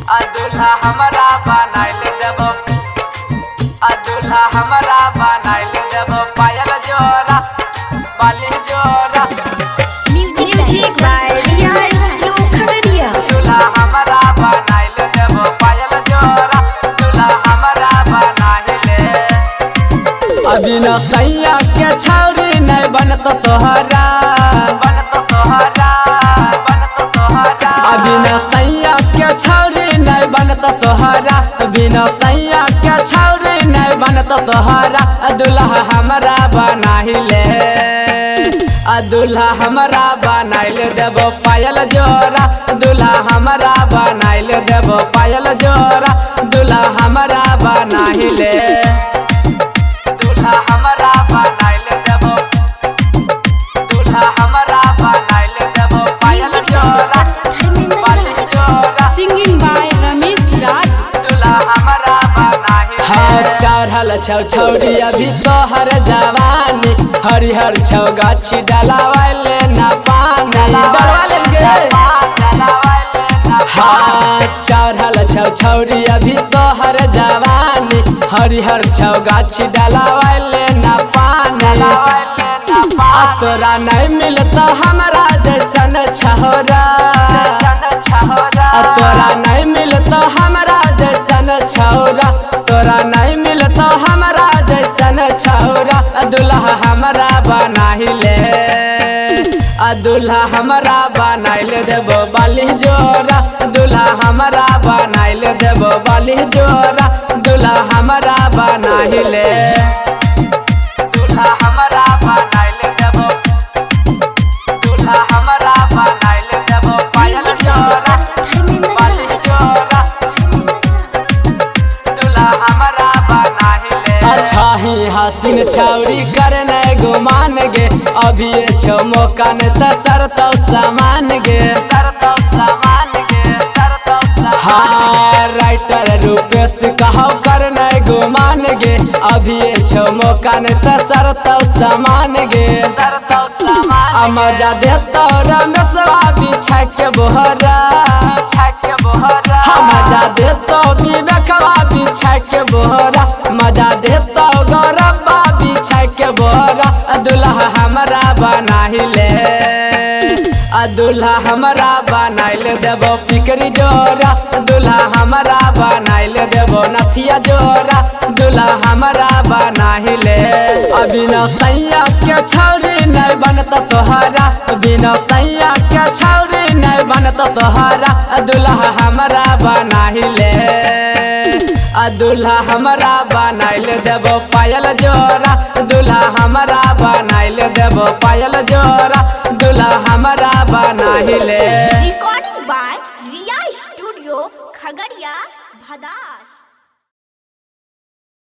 दूल्हा हमरा बनाइल देबो, दूल्हा हमरा बनाइल देबो पायल जोरा बाली जोरा। Music by Riya studio Khagaria. दूल्हा हमरा बनाइल देबो पायल जोरा, दूल्हा हमरा बनाइले। अभी न सैया के छौरी नहीं बनत तोहरा, बनत तोहरा, बनत तोहरा। अभी न सैया के छौरी नहीं बनत तोहरा, अभी न सैया के छौरी नहीं बनत तोहरा। दूल्हा हमरा बनाइले, दूल्हा हमरा बनाइल देबो पायल जोरा, दूल्हा हमरा बनाइल देबो पायल जोरा, दूल्हा हमरा बनाइले। दूल्हा हमरा बनाइल देबो, दूल्हा हमरा बनाइल देबो पायल जोरा बाली जोरा। सिंगिंग बाय रमेश राज। दूल्हा हमरा बनाइल। हाँ चढ़ल छौ छौरी अभी तोहर जवानी, हरिहर छौ गाछी डलावाले ना पानी डलवाले गे। हाँ चढ़ल छौ छौरी अभी तोहर जवानी, हरिहर छौ गाछी डलावाले ना पानी। तोरा नहीं मिलता हमरा जैसन छौरा, तोरा नहीं मिलता हमरा जैसन छौरा, तोरा नहीं मिलता हमरा जैसन छौरा। दूल्हा हमरा बनाइले, दूल्हा हमरा बनाइल देबो बाली जोरा, दूल्हा हमरा बनाइल देबो बाली जोरा, दूल्हा हमरा बनाइले। दूल्हा हमरा बनाइल देबो, दूल्हा हमरा बनाइल देबो पायल जोरा बाली जोरा, दूल्हा हमरा बनाइले। अच्छा ही हसीन छौरी करने गुमान गे, अभी छो मौका न त सरतौ सामान गे, सरतौ सामान गे, सरतौ सामान। हाँ राइटर रूपेश कहो करने गुमान गे, अभी छो मौका न त सरतौ सामान गे, सरतौ सामान। मजा देतौ रमेशवा बिछा के बोहरा, बिछा के बोहरा। मजा देतौ विवेकवा बिछा के बोहरा, मजा देतौ गौरववा बिछा के बोहरा। दूल्हा हमरा बनाइले, दूल्हा हमरा बनाइल देबो पिकरी जोरा, दूल्हा हमरा बनाइल देबो नथिया जोरा, दूल्हा हमरा बनाइले। अभी न सैया के छौरी नहीं बनत तोहरा, अभी न सैया के छौरी नहीं बनत तोहरा। दूल्हा हमरा बनाइले, दूल्हा हमरा बनाइल देबो पायल जोरा, दूल्हा हमरा बनाइल देबो पायल जोरा, दूल्हा हमरा बनाइले। Recording by Riya studio Khagaria Bhadas.